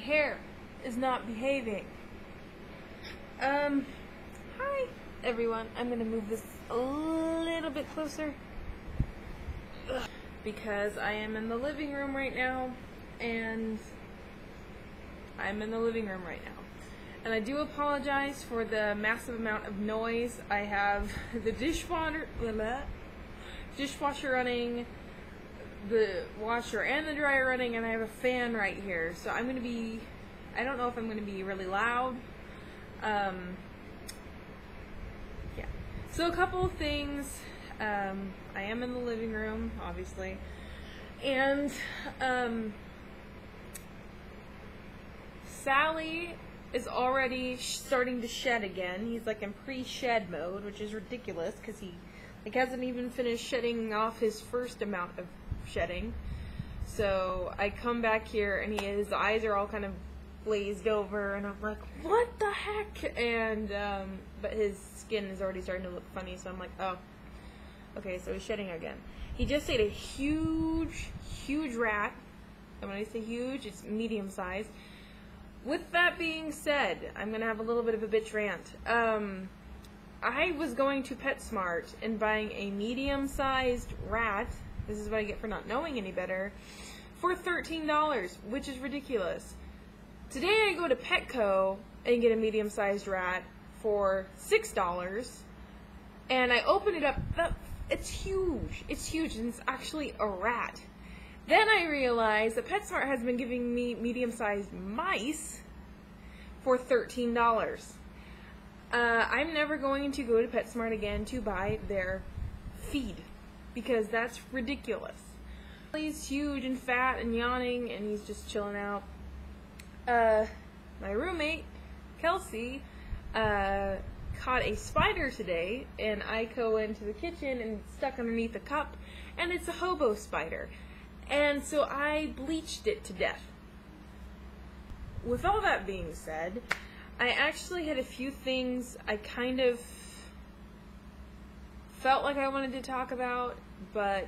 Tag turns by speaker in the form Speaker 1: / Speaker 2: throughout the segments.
Speaker 1: hair is not behaving. Hi everyone. I'm gonna move this a little bit closer because I am in the living room right now, and and I do apologize for the massive amount of noise. I have the dishwasher running, the washer and the dryer running, and I have a fan right here. So I don't know if I'm gonna be really loud. Yeah. So a couple of things. I am in the living room, obviously, and Sally is already starting to shed again. He's like in pre-shed mode, which is ridiculous because he hasn't even finished shedding off his first amount of shedding. So I come back here and his eyes are all kind of glazed over, and I'm like, what the heck? And but his skin is already starting to look funny, so I'm like, oh, okay, so he's shedding again. He just ate a huge rat, and when I say huge, it's medium size. With that being said, I'm gonna have a little bit of a bitch rant. I was going to PetSmart and buying a medium-sized rat, this is what I get for not knowing any better, for $13, which is ridiculous. Today I go to Petco and get a medium-sized rat for $6, and I open it up. It's huge, and it's actually a rat. Then I realized that PetSmart has been giving me medium-sized mice for $13. I'm never going to go to PetSmart again to buy their feed, because that's ridiculous. He's huge and fat and yawning, and he's just chilling out. My roommate, Kelsey, caught a spider today, and I go into the kitchen and it's stuck underneath a cup, and it's a hobo spider. And so I bleached it to death. With all that being said, I actually had a few things I kind of felt like I wanted to talk about, but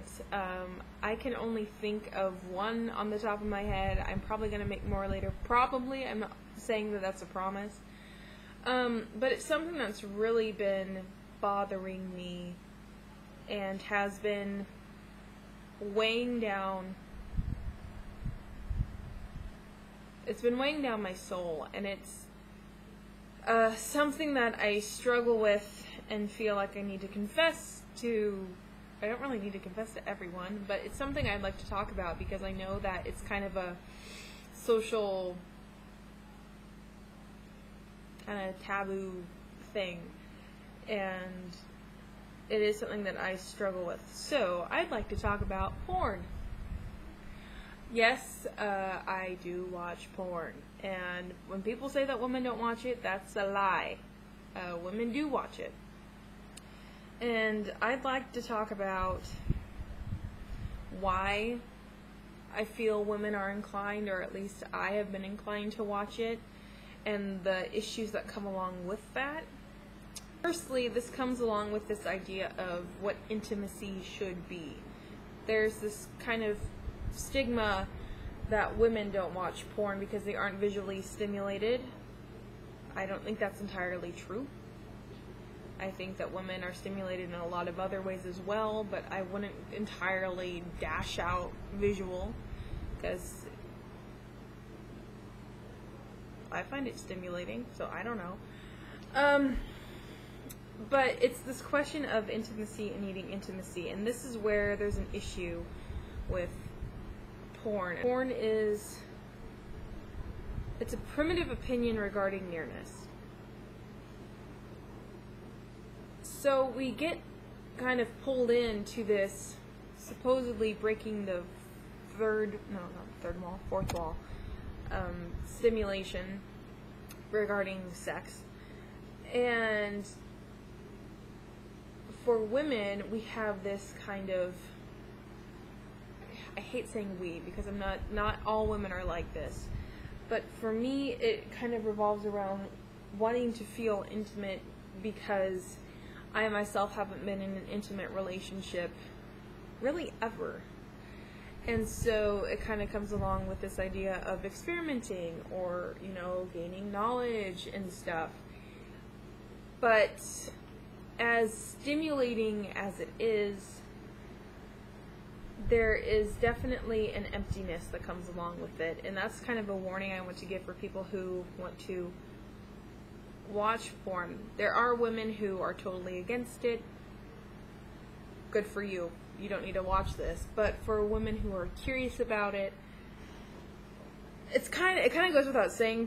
Speaker 1: I can only think of one on the top of my head. I'm probably going to make more later. Probably. I'm not saying that that's a promise. But it's something that's really been bothering me and has been weighing down. It's been weighing down my soul, and it's something that I struggle with and feel like I need to confess to. I don't really need to confess to everyone, but it's something I'd like to talk about because I know that it's kind of a social kind of taboo thing, and it is something that I struggle with. So I'd like to talk about porn. Yes, I do watch porn, and when people say that women don't watch it, that's a lie. Women do watch it. And I'd like to talk about why I feel women are inclined, or at least I have been inclined to watch it, and the issues that come along with that. Firstly, this comes along with this idea of what intimacy should be. There's this kind of stigma that women don't watch porn because they aren't visually stimulated. I don't think that's entirely true. I think that women are stimulated in a lot of other ways as well, but I wouldn't entirely dash out visual because I find it stimulating, so I don't know. But it's this question of intimacy and needing intimacy, and this is where there's an issue with porn. Porn it's a primitive opinion regarding nearness. So we get kind of pulled into this supposedly breaking the fourth wall, stimulation regarding sex. And for women, we have this kind of, I hate saying we because not all women are like this, but for me it kind of revolves around wanting to feel intimate because I myself haven't been in an intimate relationship really ever. And so it kind of comes along with this idea of experimenting or, gaining knowledge and stuff. But as stimulating as it is, there is definitely an emptiness that comes along with it. And that's kind of a warning I want to give for people who want to watch porn. There are women who are totally against it. Good for you. You don't need to watch this. But for women who are curious about it, it kind of goes without saying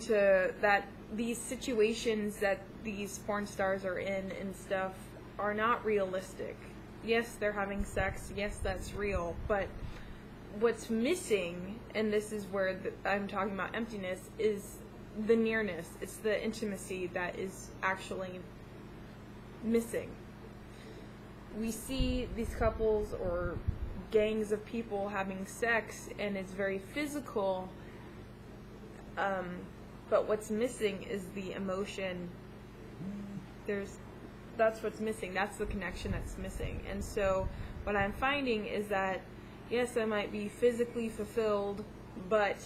Speaker 1: that these situations that these porn stars are in and stuff are not realistic. Yes, they're having sex. Yes, that's real. But what's missing, and this is where I'm talking about emptiness, is the nearness. It's the intimacy that is actually missing. We see these couples or gangs of people having sex, and it's very physical, but what's missing is the emotion. That's what's missing. That's the connection that's missing. And so what I'm finding is that, yes, I might be physically fulfilled, but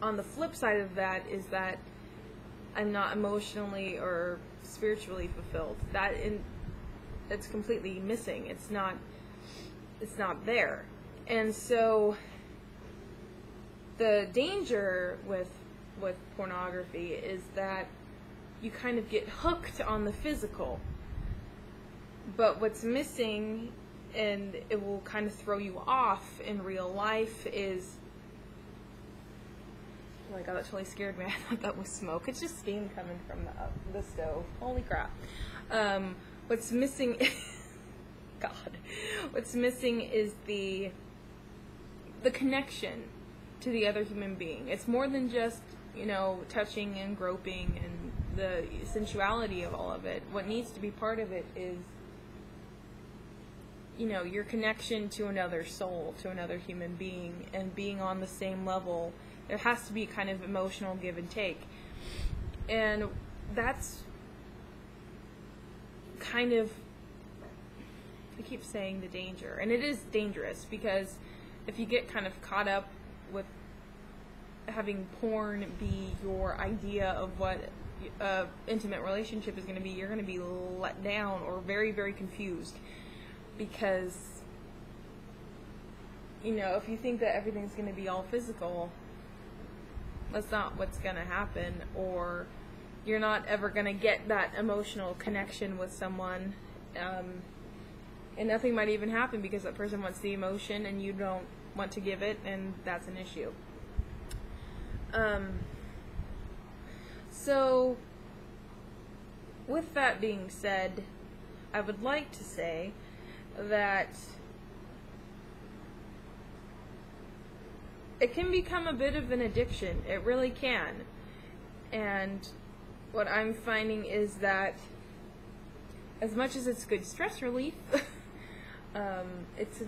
Speaker 1: on the flip side of that is that I'm not emotionally or spiritually fulfilled. It's completely missing. It's not there. And so the danger with pornography is that you kind of get hooked on the physical. But what's missing, and it will kind of throw you off in real life, is... Oh my god, that totally scared me. I thought that was smoke. It's just steam coming from the stove. Holy crap. What's missing... God. What's missing is the connection to the other human being. It's more than just, touching and groping and the sensuality of all of it. What needs to be part of it is, your connection to another soul, to another human being, and being on the same level. There has to be kind of emotional give and take. And that's kind of, I keep saying the danger. And it is dangerous, because if you get kind of caught up with having porn be your idea of what intimate relationship is going to be, you're going to be let down or very, very confused. Because, if you think that everything's going to be all physical, that's not what's going to happen. Or you're not ever going to get that emotional connection with someone. And nothing might even happen because that person wants the emotion and you don't want to give it, and that's an issue. So, with that being said, I would like to say that it can become a bit of an addiction. It really can. And what I'm finding is that as much as it's good stress relief, it's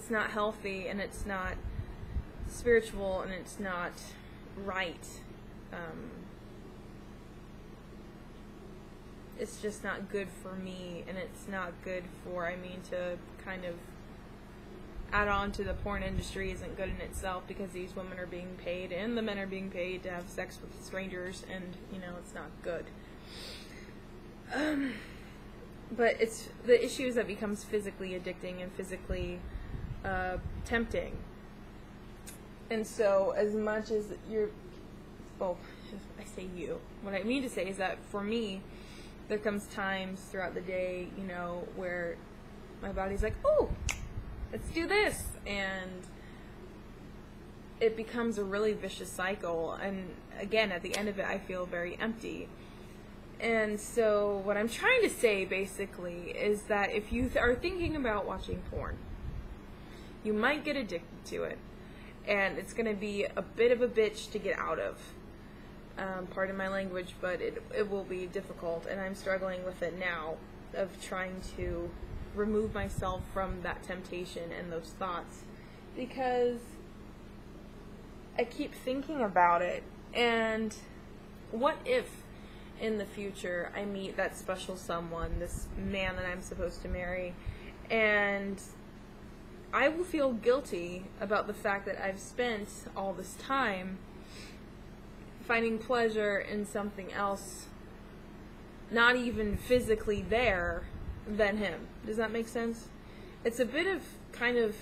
Speaker 1: not healthy, and it's not spiritual, and it's not right. It's just not good for me, and it's not good for, to kind of add on to the porn industry isn't good in itself, because these women are being paid, and the men are being paid to have sex with strangers, and, it's not good. But the issue is that it becomes physically addicting and physically tempting. And so, as much as I say you, what I mean to say is that for me, there comes times throughout the day, where my body's like, oh, let's do this, and it becomes a really vicious cycle, and again, at the end of it, I feel very empty. And so what I'm trying to say, basically, is that if you are thinking about watching porn, you might get addicted to it, and it's going to be a bit of a bitch to get out of. Pardon my language, but it will be difficult, and I'm struggling with it now, of trying to remove myself from that temptation and those thoughts, because I keep thinking about it, and what if in the future I meet that special someone, this man that I'm supposed to marry, and I will feel guilty about the fact that I've spent all this time finding pleasure in something else, not even physically there, than him. Does that make sense? It's a bit of kind of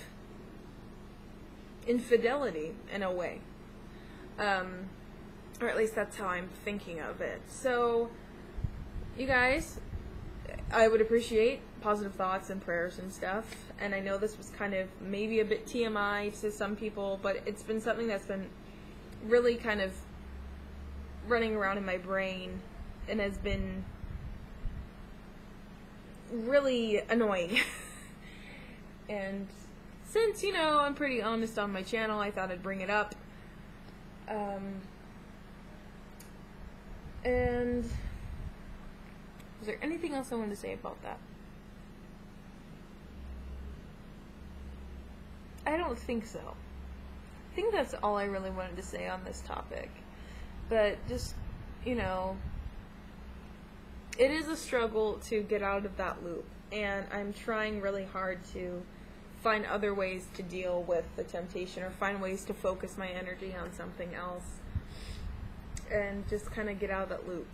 Speaker 1: infidelity in a way. Or at least that's how I'm thinking of it. So, you guys, I would appreciate positive thoughts and prayers and stuff. And I know this was kind of maybe a bit TMI to some people, but it's been something that's been really kind of running around in my brain and has been really annoying. And since, you know, I'm pretty honest on my channel, I thought I'd bring it up. And is there anything else I wanted to say about that? I don't think so. I think that's all I really wanted to say on this topic. But just, you know, it is a struggle to get out of that loop. And I'm trying really hard to find other ways to deal with the temptation, or find ways to focus my energy on something else and just kind of get out of that loop.